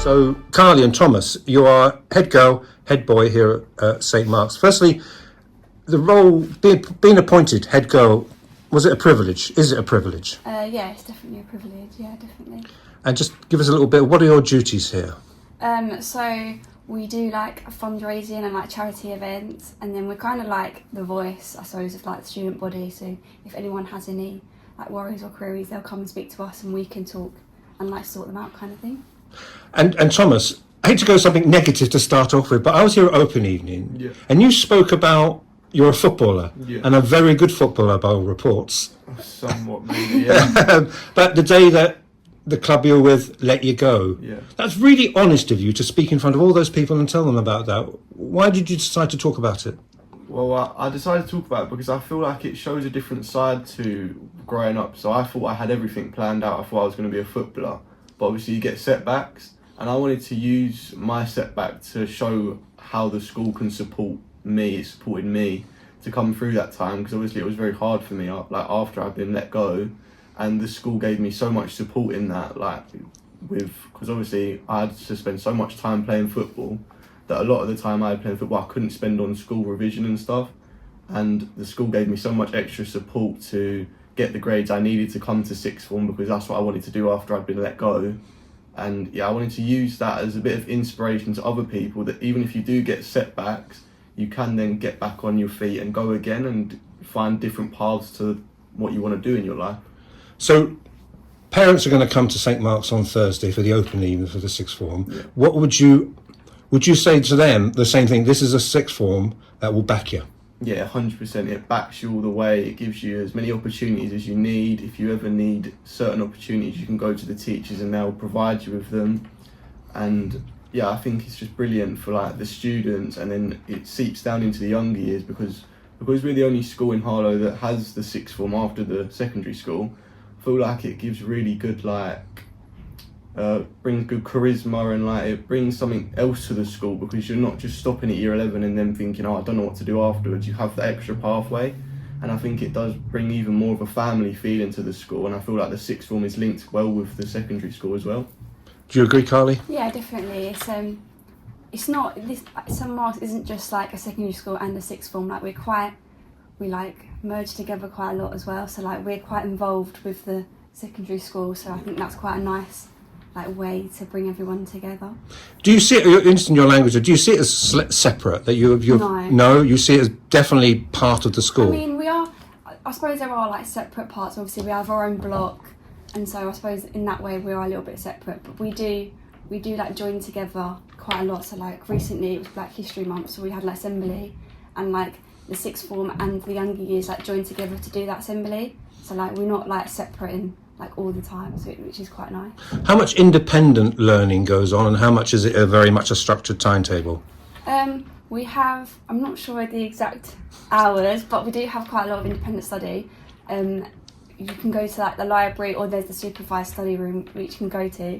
So, Carly and Thomas, you are head girl, head boy here at St Mark's. Firstly, the role, being appointed head girl, was it a privilege? Is it a privilege? Yeah, it's definitely a privilege. Yeah, definitely. And just give us a little bit, what are your duties here? So we do like fundraising and like charity events, and then we're kind of like the voice, I suppose, of like the student body. So if anyone has any like worries or queries, they'll come and speak to us, and we can talk and like sort them out, kind of thing. And Thomas, I hate to go something negative to start off with, but I was here at Open Evening, and you spoke about you're a footballer, and a very good footballer by all reports. Somewhat, maybe, yeah. But the day that the club you're with let you go, that's really honest of you to speak in front of all those people and tell them about that. Why did you decide to talk about it? Well, I decided to talk about it because I feel like it shows a different side to growing up. So I thought I had everything planned out. I thought I was going to be a footballer. But obviously you get setbacks. And I wanted to use my setback to show how the school can support me. It supported me to come through that time, because obviously it was very hard for me, like after I'd been let go. And the school gave me so much support in that, because obviously I had to spend so much time playing football that a lot of the time I had playing football I couldn't spend on school revision and stuff. And the school gave me so much extra support to get the grades I needed to come to sixth form, because that's what I wanted to do after I'd been let go. And I wanted to use that as a bit of inspiration to other people, that even if you do get setbacks, you can then get back on your feet and go again and find different paths to what you want to do in your life. So parents are going to come to St Mark's on Thursday for the open evening for the sixth form. What would you say to them the same thing? This is a sixth form that will back you. Yeah, 100%. It backs you all the way. It gives you as many opportunities as you need. If you ever need certain opportunities, you can go to the teachers and they'll provide you with them. And yeah, I think it's just brilliant for like the students, and then it seeps down into the younger years, because we're the only school in Harlow that has the sixth form after the secondary school. I feel like it gives really good brings good charisma, and like it brings something else to the school, because you're not just stopping at year 11 and then thinking, I don't know what to do afterwards. You have the extra pathway, and I think it does bring even more of a family feeling to the school, and I feel like the sixth form is linked well with the secondary school as well. Do you agree, Carly? Yeah, definitely. It's not this. St Mark's isn't just like a secondary school and a sixth form. Like we merge together quite a lot as well. So like we're quite involved with the secondary school. So I think that's quite a nice way to bring everyone together. Do you see it, you're interested in your language, or do you see it as separate, that no, you see it as definitely part of the school? I mean, I suppose there are separate parts. Obviously we have our own block, and so I suppose in that way we are a little bit separate, but we do join together quite a lot. So recently it was Black History Month, so we had an assembly, and the sixth form and the younger years joined together to do that assembly. So we're not separating all the time, so which is quite nice. How much independent learning goes on, and how much is it very much a structured timetable? We have, I'm not sure the exact hours, but we do have quite a lot of independent study. You can go to the library, or there's the supervised study room which you can go to,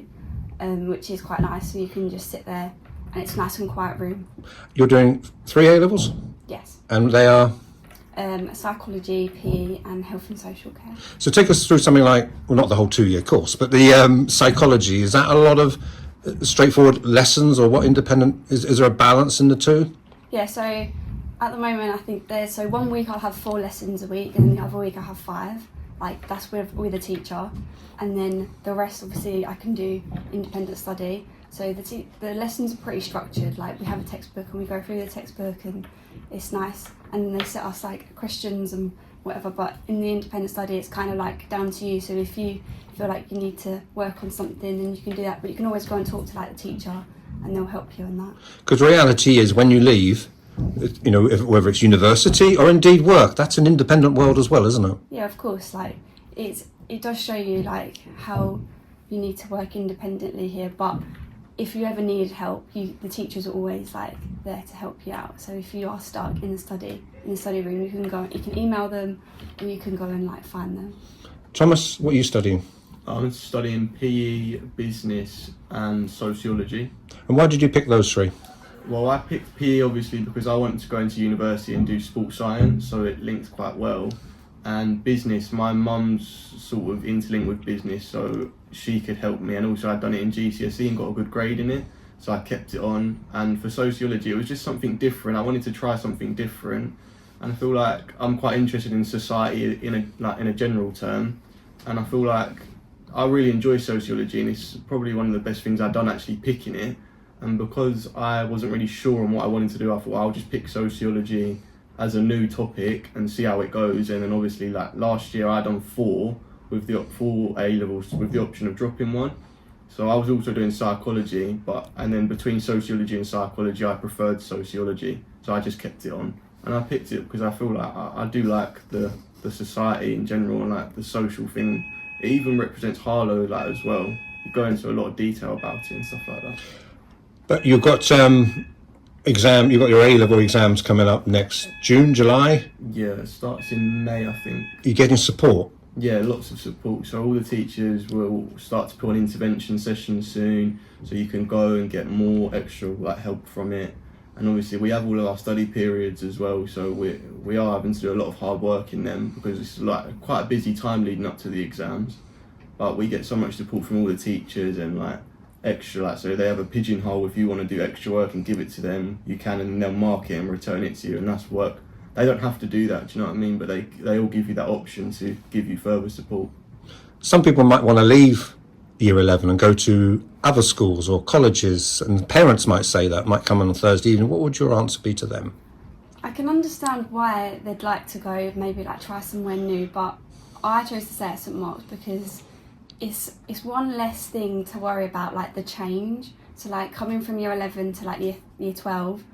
which is quite nice, so you can just sit there and it's a nice and quiet room. You're doing 3 A-levels? Yes. And they are? Psychology, PE and health and social care. So take us through something not the whole 2-year course, but the psychology. Is that a lot of straightforward lessons, or what independent, is there a balance in the two? Yeah, so at the moment I think there's, 1 week I'll have 4 lessons a week, and the other week I'll have 5. That's with a teacher, and then the rest obviously I can do independent study. So the lessons are pretty structured. We have a textbook and we go through the textbook, and it's nice. And they set us questions and whatever. But in the independent study, it's kind of down to you. So if you feel like you need to work on something, then you can do that. But you can always go and talk to the teacher, and they'll help you in that. Because reality is, when you leave, whether it's university or indeed work, that's an independent world as well, isn't it? Yeah, of course. It does show you how you need to work independently here, but if you ever need help, the teachers are always there to help you out. So if you are stuck in the study room, you can email them, or you can go and find them. Thomas, what are you studying? I'm studying PE, business and sociology. And why did you pick those 3? Well, I picked PE obviously because I wanted to go into university and do sports science, so it linked quite well. And business, my mum's sort of interlinked with business, so she could help me, and also I'd done it in GCSE and got a good grade in it, so I kept it on. And for sociology, it was just something different. I wanted to try something different, and I feel like I'm quite interested in society in a general term, and I feel like I really enjoy sociology, and it's probably one of the best things I've done actually picking it. And because I wasn't really sure on what I wanted to do, I thought I'll just pick sociology as a new topic and see how it goes. And then obviously, like last year, I done 4 with the 4 A levels with the option of dropping 1. So I was also doing psychology, and then between sociology and psychology, I preferred sociology, so I just kept it on. And I picked it because I feel like I do like the society in general and like the social thing. It even represents Harlow like as well. You go into a lot of detail about it and stuff like that. But you've got you've got your A-level exams coming up next June, July. Yeah, it starts in May, I think. You're getting support. Yeah, lots of support. So all the teachers will start to put on intervention sessions soon, so you can go and get more extra like help from it. And obviously we have all of our study periods as well, so we are having to do a lot of hard work in them because it's like quite a busy time leading up to the exams. But we get so much support from all the teachers and like extra, like so they have a pigeonhole. If you want to do extra work and give it to them, you can, and they'll mark it and return it to you, and that's work. They don't have to do that, do you know what I mean? But they all give you that option to give you further support. Some people might want to leave year 11 and go to other schools or colleges, and parents might say that, might come on a Thursday evening. What would your answer be to them? I can understand why they'd like to go, maybe like try somewhere new, but I chose to stay at St Mark's because it's one less thing to worry about, like the change. So like coming from year 11 to like year 12,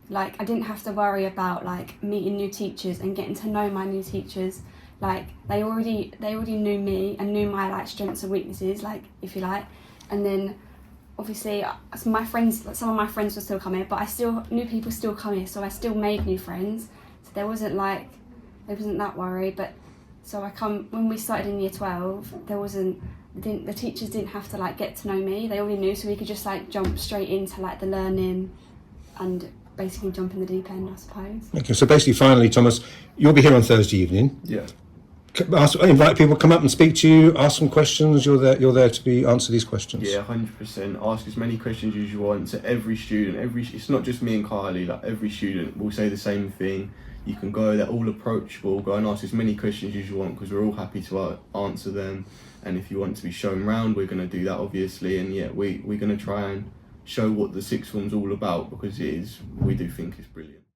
like I didn't have to worry about like meeting new teachers and getting to know my new teachers. Like they already knew me and knew my like strengths and weaknesses, like if you like. And then obviously some of my friends were still coming, but new people still come here, so I still made new friends. So there wasn't that worry. But so when we started in year 12, the teachers didn't have to like get to know me. They already knew, so we could just like jump straight into like the learning and basically jump in the deep end, I suppose. Okay, so basically, finally, Thomas, you'll be here on Thursday evening. Yeah. Invite people to come up and speak to you, ask some questions. You're there to answer these questions. Yeah, 100%. Ask as many questions as you want to every student. It's not just me and Kylie. Like every student will say the same thing. You can go. They're all approachable. Go and ask as many questions as you want because we're all happy to answer them. And if you want to be shown round, we're going to do that, obviously. And yeah, we're going to try and show what the sixth form's all about because we do think it's brilliant.